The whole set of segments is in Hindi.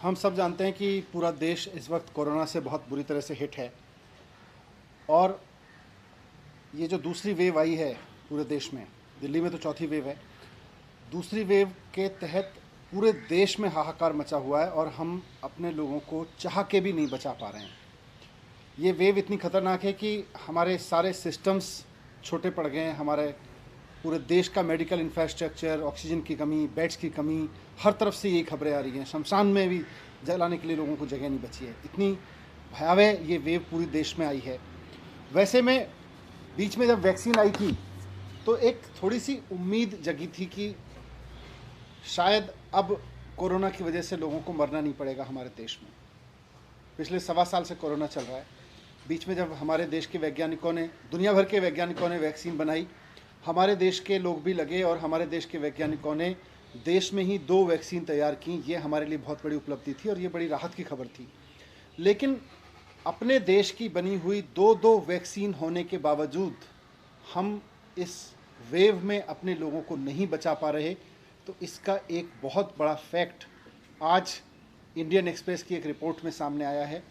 हम सब जानते हैं कि पूरा देश इस वक्त कोरोना से बहुत बुरी तरह से हिट है। और ये जो दूसरी वेव आई है पूरे देश में, दिल्ली में तो चौथी वेव है। दूसरी वेव के तहत पूरे देश में हाहाकार मचा हुआ है और हम अपने लोगों को चाह के भी नहीं बचा पा रहे हैं। ये वेव इतनी ख़तरनाक है कि हमारे सारे सिस्टम्स छोटे पड़ गए हैं। हमारे पूरे देश का मेडिकल इंफ्रास्ट्रक्चर, ऑक्सीजन की कमी, बेड्स की कमी, हर तरफ से यही खबरें आ रही हैं। शमशान में भी जलाने के लिए लोगों को जगह नहीं बची है। इतनी भयावह ये वेव पूरे देश में आई है। वैसे में बीच में जब वैक्सीन आई थी तो एक थोड़ी सी उम्मीद जगी थी कि शायद अब कोरोना की वजह से लोगों को मरना नहीं पड़ेगा हमारे देश में। पिछले 1.25 साल से कोरोना चल रहा है। बीच में जब हमारे देश के वैज्ञानिकों ने, दुनिया भर के वैज्ञानिकों ने वैक्सीन बनाई, हमारे देश के लोग भी लगे और हमारे देश के वैज्ञानिकों ने देश में ही 2 वैक्सीन तैयार की। ये हमारे लिए बहुत बड़ी उपलब्धि थी और ये बड़ी राहत की खबर थी। लेकिन अपने देश की बनी हुई 2 वैक्सीन होने के बावजूद हम इस वेव में अपने लोगों को नहीं बचा पा रहे। तो इसका एक बहुत बड़ा फैक्ट आज इंडियन एक्सप्रेस की एक रिपोर्ट में सामने आया है।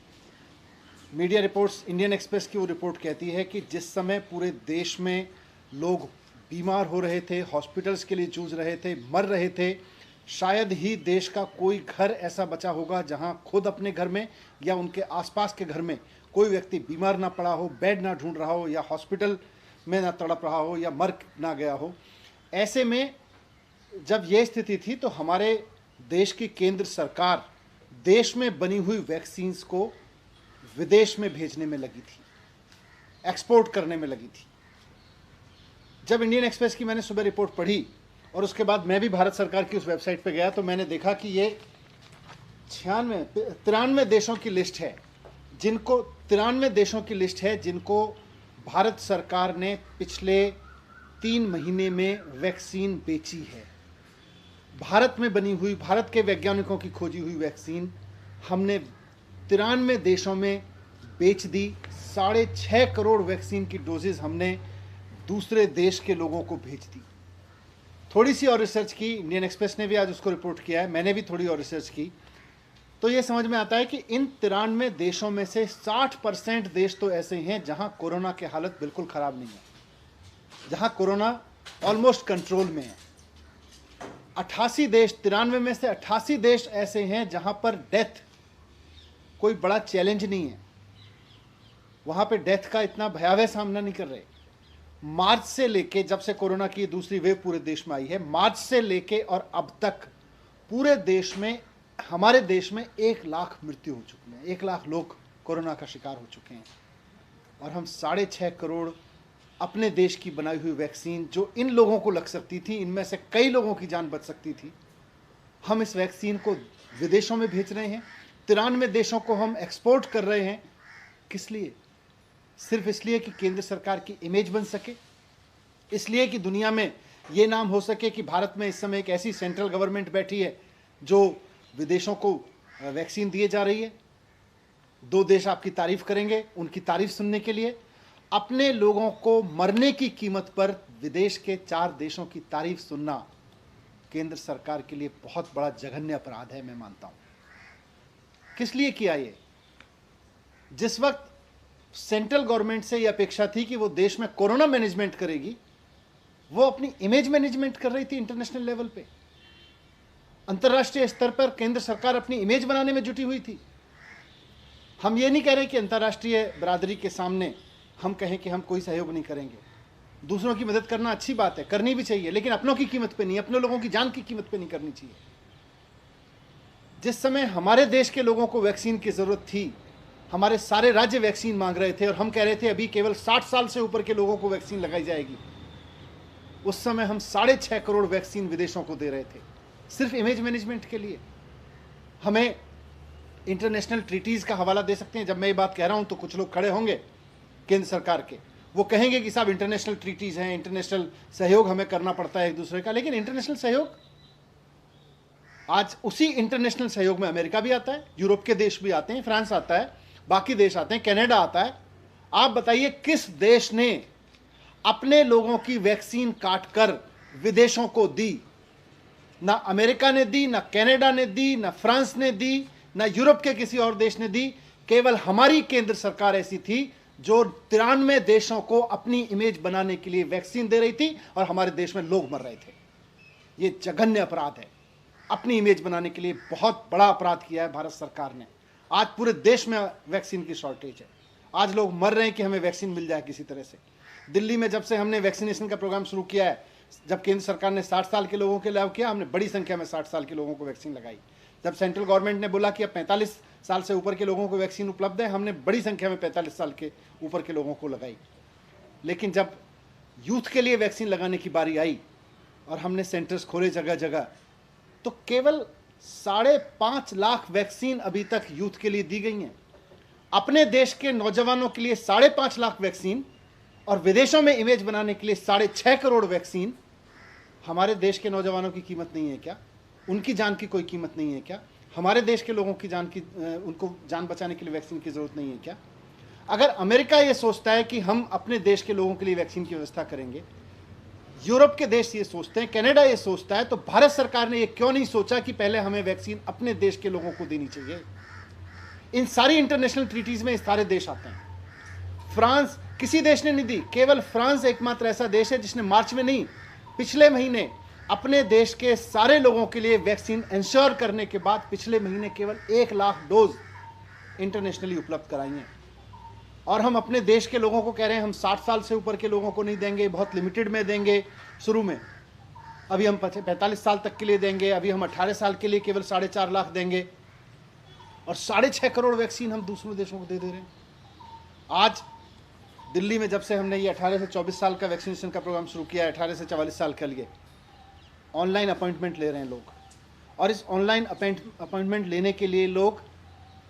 मीडिया रिपोर्ट्स, इंडियन एक्सप्रेस की वो रिपोर्ट कहती है कि जिस समय पूरे देश में लोग बीमार हो रहे थे, हॉस्पिटल्स के लिए जूझ रहे थे, मर रहे थे, शायद ही देश का कोई घर ऐसा बचा होगा जहां खुद अपने घर में या उनके आसपास के घर में कोई व्यक्ति बीमार ना पड़ा हो, बेड ना ढूंढ रहा हो या हॉस्पिटल में ना तड़प रहा हो या मर ना गया हो। ऐसे में जब ये स्थिति थी तो हमारे देश की केंद्र सरकार देश में बनी हुई वैक्सीन्स को विदेश में भेजने में लगी थी, एक्सपोर्ट करने में लगी थी। जब इंडियन एक्सप्रेस की मैंने सुबह रिपोर्ट पढ़ी और उसके बाद मैं भी भारत सरकार की उस वेबसाइट पर गया तो मैंने देखा कि ये 93 देशों की लिस्ट है जिनको भारत सरकार ने पिछले 3 महीने में वैक्सीन बेची है। भारत में बनी हुई, भारत के वैज्ञानिकों की खोजी हुई वैक्सीन हमने 93 देशों में बेच दी। 6.5 करोड़ वैक्सीन की डोजेज हमने दूसरे देश के लोगों को भेज दी। थोड़ी सी और रिसर्च की, इंडियन एक्सप्रेस ने भी आज उसको रिपोर्ट किया है, मैंने भी थोड़ी और रिसर्च की, तो ये समझ में आता है कि इन 93 देशों में से 60% देश तो ऐसे हैं जहां कोरोना की हालत बिल्कुल ख़राब नहीं है, जहां कोरोना ऑलमोस्ट कंट्रोल में है। 88 देश, 93 में से 88 देश ऐसे हैं जहां पर डेथ कोई बड़ा चैलेंज नहीं है, वहां पे डेथ का इतना भयावह सामना नहीं कर रहे। मार्च से लेके, जब से कोरोना की दूसरी वेव पूरे देश में आई है, मार्च से लेके और अब तक पूरे देश में, हमारे देश में 1 लाख मृत्यु हो चुकी है। 1 लाख लोग कोरोना का शिकार हो चुके हैं और हम 6.5 करोड़ अपने देश की बनाई हुई वैक्सीन, जो इन लोगों को लग सकती थी, इनमें से कई लोगों की जान बच सकती थी, हम इस वैक्सीन को विदेशों में भेज रहे हैं। 93 देशों को हम एक्सपोर्ट कर रहे हैं। किस लिए? सिर्फ इसलिए कि केंद्र सरकार की इमेज बन सके, इसलिए कि दुनिया में ये नाम हो सके कि भारत में इस समय एक ऐसी सेंट्रल गवर्नमेंट बैठी है जो विदेशों को वैक्सीन दिए जा रही है। 2 देश आपकी तारीफ करेंगे, उनकी तारीफ सुनने के लिए। अपने लोगों को मरने की कीमत पर विदेश के 4 देशों की तारीफ सुनना केंद्र सरकार के लिए बहुत बड़ा जघन्य अपराध है, मैं मानता हूं। किस लिए किया ये? जिस वक्त सेंट्रल गवर्नमेंट से यह अपेक्षा थी कि वो देश में कोरोना मैनेजमेंट करेगी, वो अपनी इमेज मैनेजमेंट कर रही थी इंटरनेशनल लेवल पे। अंतर्राष्ट्रीय स्तर पर केंद्र सरकार अपनी इमेज बनाने में जुटी हुई थी। हम ये नहीं कह रहे कि अंतर्राष्ट्रीय बरादरी के सामने हम कहें कि हम कोई सहयोग नहीं करेंगे। दूसरों की मदद करना अच्छी बात है, करनी भी चाहिए, लेकिन अपनों की कीमत पे नहीं, अपने लोगों की जान की कीमत पे नहीं करनी चाहिए। जिस समय हमारे देश के लोगों को वैक्सीन की जरूरत थी, हमारे सारे राज्य वैक्सीन मांग रहे थे और हम कह रहे थे अभी केवल 60 साल से ऊपर के लोगों को वैक्सीन लगाई जाएगी, उस समय हम 6.5 करोड़ वैक्सीन विदेशों को दे रहे थे, सिर्फ इमेज मैनेजमेंट के लिए। हमें इंटरनेशनल ट्रीटीज़ का हवाला दे सकते हैं। जब मैं ये बात कह रहा हूं तो कुछ लोग खड़े होंगे केंद्र सरकार के, वो कहेंगे कि साहब इंटरनेशनल ट्रीटीज़ हैं, इंटरनेशनल सहयोग हमें करना पड़ता है एक दूसरे का। लेकिन इंटरनेशनल सहयोग, आज उसी इंटरनेशनल सहयोग में अमेरिका भी आता है, यूरोप के देश भी आते हैं, फ्रांस आता है, बाकी देश आते हैं, कनाडा आता है। आप बताइए किस देश ने अपने लोगों की वैक्सीन काटकर विदेशों को दी? ना अमेरिका ने दी, ना कनाडा ने दी, ना फ्रांस ने दी, ना यूरोप के किसी और देश ने दी। केवल हमारी केंद्र सरकार ऐसी थी जो 93 देशों को अपनी इमेज बनाने के लिए वैक्सीन दे रही थी और हमारे देश में लोग मर रहे थे। ये जघन्य अपराध है। अपनी इमेज बनाने के लिए बहुत बड़ा अपराध किया है भारत सरकार ने। आज पूरे देश में वैक्सीन की शॉर्टेज है। आज लोग मर रहे हैं कि हमें वैक्सीन मिल जाए किसी तरह से। दिल्ली में जब से हमने वैक्सीनेशन का प्रोग्राम शुरू किया है, जब केंद्र सरकार ने 60 साल के लोगों के लिए किया, हमने बड़ी संख्या में 60 साल के लोगों को वैक्सीन लगाई। जब सेंट्रल गवर्नमेंट ने बोला कि अब 45 साल से ऊपर के लोगों को वैक्सीन उपलब्ध है, हमने बड़ी संख्या में 45 साल के ऊपर के लोगों को लगाई। लेकिन जब यूथ के लिए वैक्सीन लगाने की बारी आई और हमने सेंटर्स खोले जगह जगह, तो केवल 5.5 लाख वैक्सीन अभी तक यूथ के लिए दी गई हैं। अपने देश के नौजवानों के लिए 5.5 लाख वैक्सीन और विदेशों में इमेज बनाने के लिए 6.5 करोड़ वैक्सीन। हमारे देश के नौजवानों की कीमत नहीं है क्या? उनकी जान की कोई कीमत नहीं है क्या? हमारे देश के लोगों की उनको जान बचाने के लिए वैक्सीन की जरूरत नहीं है क्या? अगर अमेरिका ये सोचता है कि हम अपने देश के लोगों के लिए वैक्सीन की व्यवस्था करेंगे, यूरोप के देश ये सोचते हैं, कनाडा ये सोचता है, तो भारत सरकार ने ये क्यों नहीं सोचा कि पहले हमें वैक्सीन अपने देश के लोगों को देनी चाहिए? इन सारी इंटरनेशनल ट्रीटीज में सारे देश आते हैं। फ्रांस, किसी देश ने नहीं दी। केवल फ्रांस एकमात्र ऐसा देश है जिसने मार्च में नहीं, पिछले महीने अपने देश के सारे लोगों के लिए वैक्सीन इंश्योर करने के बाद पिछले महीने केवल 1 लाख डोज इंटरनेशनली उपलब्ध कराई हैं। और हम अपने देश के लोगों को कह रहे हैं हम 60 साल से ऊपर के लोगों को नहीं देंगे, बहुत लिमिटेड में देंगे शुरू में, अभी हम 45 साल तक के लिए देंगे, अभी हम 18 साल के लिए केवल 4.5 लाख देंगे, और 6.5 करोड़ वैक्सीन हम दूसरों देशों को दे रहे हैं। आज दिल्ली में जब से हमने ये 18 से 24 साल का वैक्सीनेशन का प्रोग्राम शुरू किया है, 18 से 44 साल के लिए ऑनलाइन अपॉइंटमेंट ले रहे हैं लोग। और इस ऑनलाइन अपॉइंटमेंट लेने के लिए लोग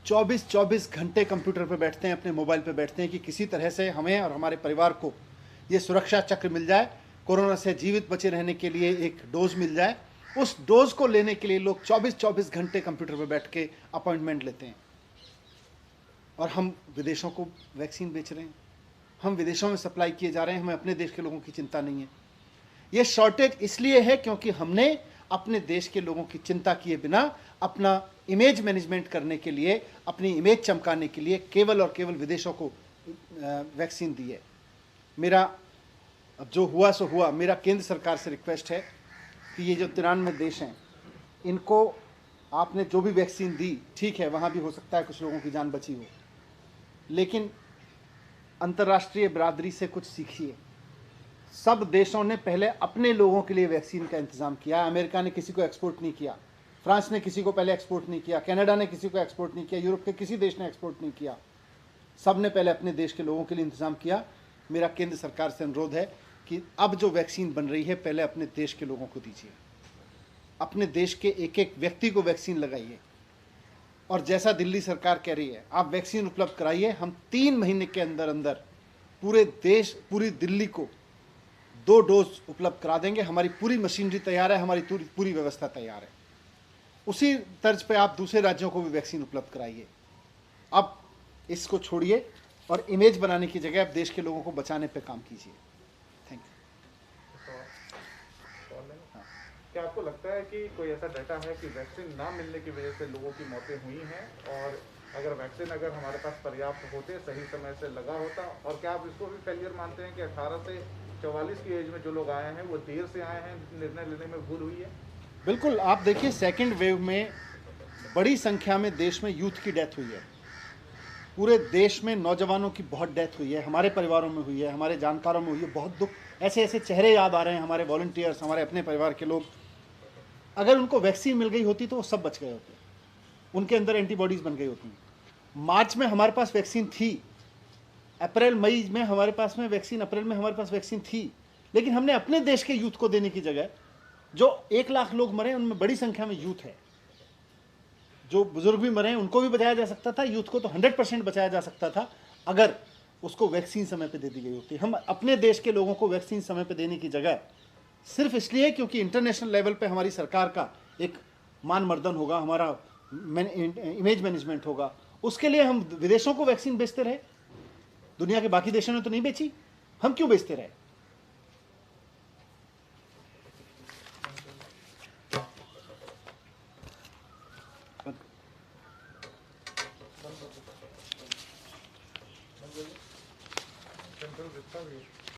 24 घंटे कंप्यूटर पर बैठते हैं, अपने मोबाइल पर बैठते हैं कि किसी तरह से हमें और हमारे परिवार को ये सुरक्षा चक्र मिल जाए, कोरोना से जीवित बचे रहने के लिए एक डोज मिल जाए। उस डोज को लेने के लिए लोग 24 घंटे कंप्यूटर पर बैठ के अपॉइंटमेंट लेते हैं। और हम विदेशों को वैक्सीन बेच रहे हैं, हम विदेशों में सप्लाई किए जा रहे हैं, हमें अपने देश के लोगों की चिंता नहीं है। ये शॉर्टेज इसलिए है क्योंकि हमने अपने देश के लोगों की चिंता किए बिना अपना इमेज मैनेजमेंट करने के लिए, अपनी इमेज चमकाने के लिए केवल और केवल विदेशों को वैक्सीन दी है। मेरा अब जो हुआ सो हुआ, मेरा केंद्र सरकार से रिक्वेस्ट है कि ये जो 93 देश हैं, इनको आपने जो भी वैक्सीन दी, ठीक है, वहाँ भी हो सकता है कुछ लोगों की जान बची हो, लेकिन अंतर्राष्ट्रीय बिरादरी से कुछ सीखिए। सब देशों ने पहले अपने लोगों के लिए वैक्सीन का इंतजाम किया। अमेरिका ने किसी को एक्सपोर्ट नहीं किया, फ्रांस ने किसी को पहले एक्सपोर्ट नहीं किया, कनाडा ने किसी को एक्सपोर्ट नहीं किया, यूरोप के किसी देश ने एक्सपोर्ट नहीं किया। सब ने पहले अपने देश के लोगों के लिए इंतजाम किया। मेरा केंद्र सरकार से अनुरोध है कि अब जो वैक्सीन बन रही है, पहले अपने देश के लोगों को दीजिए, अपने देश के एक एक व्यक्ति को वैक्सीन लगाइए। और जैसा दिल्ली सरकार कह रही है, आप वैक्सीन उपलब्ध कराइए। हम 3 महीने के अंदर अंदर पूरे देश, पूरी दिल्ली को 2 डोज उपलब्ध करा देंगे। हमारी पूरी मशीनरी तैयार है, हमारी पूरी व्यवस्था तैयार है। उसी तर्ज पे आप दूसरे राज्यों को भी वैक्सीन उपलब्ध कराइए। अब इसको छोड़िए और इमेज बनाने की जगह आप देश के लोगों को बचाने पे काम कीजिए। Thank you. क्या आपको लगता है कि कोई ऐसा डाटा है कि वैक्सीन ना मिलने की वजह से लोगों की मौतें हुई हैं, और अगर वैक्सीन हमारे पास पर्याप्त होते, सही समय से लगा होता, और क्या आप इसको भी फेलियर मानते हैं कि 18 से 44 की एज में जो लोग आए हैं वो देर से आए हैं, निर्णय लेने में भूल हुई है? बिल्कुल, आप देखिए सेकेंड वेव में बड़ी संख्या में देश में यूथ की डेथ हुई है। पूरे देश में नौजवानों की बहुत डेथ हुई है, हमारे परिवारों में हुई है, हमारे जानकारों में हुई है। बहुत दुख, ऐसे ऐसे चेहरे याद आ रहे हैं, हमारे वॉलंटियर्स, हमारे अपने परिवार के लोग। अगर उनको वैक्सीन मिल गई होती तो वो सब बच गए होते, उनके अंदर एंटीबॉडीज़ बन गई होती। मार्च में हमारे पास वैक्सीन थी, अप्रैल मई में हमारे पास में वैक्सीन, अप्रैल में हमारे पास वैक्सीन थी, लेकिन हमने अपने देश के यूथ को देने की जगह, जो 1 लाख लोग मरे उनमें बड़ी संख्या में यूथ है। जो बुजुर्ग भी मरे उनको भी बचाया जा सकता था, यूथ को तो 100% बचाया जा सकता था अगर उसको वैक्सीन समय पे दे दी गई होती। हम अपने देश के लोगों को वैक्सीन समय पे देने की जगह सिर्फ इसलिए क्योंकि इंटरनेशनल लेवल पे हमारी सरकार का एक मान मर्दन होगा, हमारा इमेज मैनेजमेंट होगा, उसके लिए हम विदेशों को वैक्सीन बेचते रहे। दुनिया के बाकी देशों ने तो नहीं बेची, हम क्यों बेचते रहे? सेंट्रल विस्ता भी